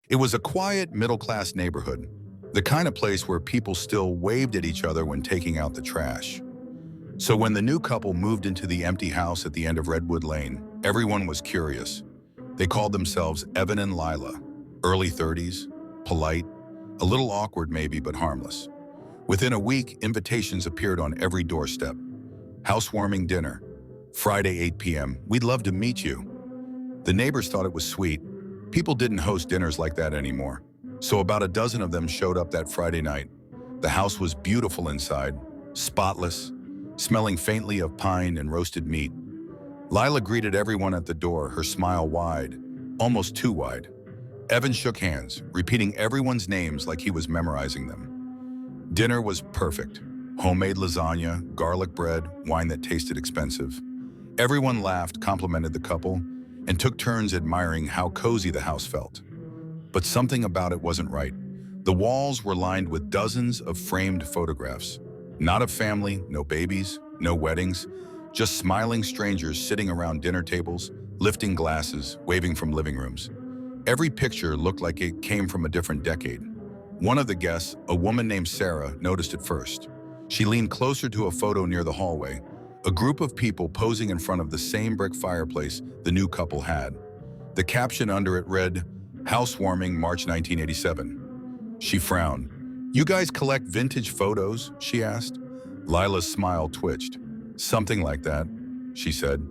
It was a quiet, middle-class neighborhood, the kind of place where people still waved at each other when taking out the trash. So when the new couple moved into the empty house at the end of Redwood Lane, everyone was curious. They called themselves Evan and Lila, early 30s, polite, a little awkward maybe, but harmless. Within a week, invitations appeared on every doorstep. Housewarming dinner, Friday 8 p.m., we'd love to meet you. The neighbors thought it was sweet. People didn't host dinners like that anymore. So about a dozen of them showed up that Friday night. The house was beautiful inside, spotless, smelling faintly of pine and roasted meat. Lila greeted everyone at the door, her smile wide, almost too wide. Evan shook hands, repeating everyone's names like he was memorizing them. Dinner was perfect. Homemade lasagna, garlic bread, wine that tasted expensive. Everyone laughed, complimented the couple, and took turns admiring how cozy the house felt. But something about it wasn't right. The walls were lined with dozens of framed photographs. Not of family, no babies, no weddings, just smiling strangers sitting around dinner tables, lifting glasses, waving from living rooms. Every picture looked like it came from a different decade. One of the guests, a woman named Sarah, noticed it first. She leaned closer to a photo near the hallway, a group of people posing in front of the same brick fireplace the new couple had. The caption under it read, "Housewarming, March 1987. She frowned. "You guys collect vintage photos?" she asked. Lila's smile twitched. "Something like that," she said.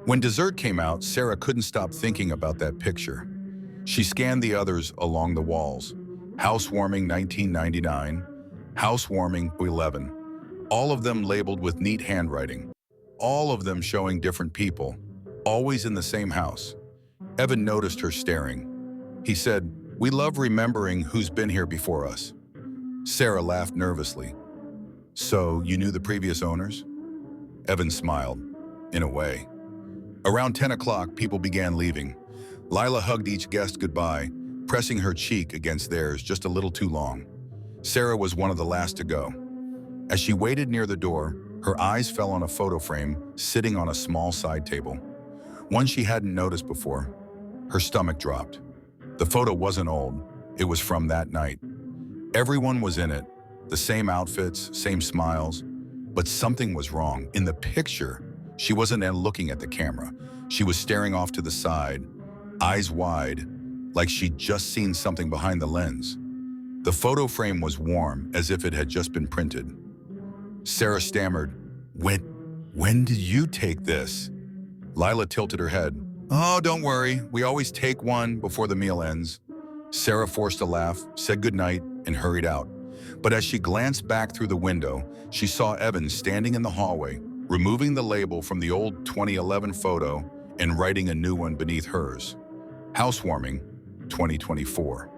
When dessert came out, Sarah couldn't stop thinking about that picture. She scanned the others along the walls. Housewarming 1999, Housewarming 11. All of them labeled with neat handwriting. All of them showing different people, always in the same house. Evan noticed her staring. He said, "We love remembering who's been here before us." Sarah laughed nervously. "So you knew the previous owners?" Evan smiled, in a way. Around 10 o'clock, people began leaving. Lila hugged each guest goodbye, pressing her cheek against theirs just a little too long. Sarah was one of the last to go. As she waited near the door, her eyes fell on a photo frame sitting on a small side table. One she hadn't noticed before. Her stomach dropped. The photo wasn't old. It was from that night. Everyone was in it, the same outfits, same smiles, but something was wrong. In the picture, she wasn't looking at the camera. She was staring off to the side, eyes wide, like she'd just seen something behind the lens. The photo frame was warm, as if it had just been printed. Sarah stammered, When did you take this?" Lila tilted her head. "Oh, don't worry, we always take one before the meal ends." Sarah forced a laugh, said goodnight, and hurried out. But as she glanced back through the window, she saw Evan standing in the hallway, removing the label from the old 2011 photo and writing a new one beneath hers. Housewarming, 2024.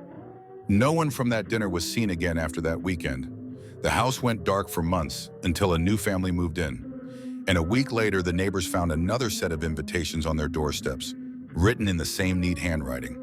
No one from that dinner was seen again after that weekend. The house went dark for months until a new family moved in. And a week later, the neighbors found another set of invitations on their doorsteps, written in the same neat handwriting.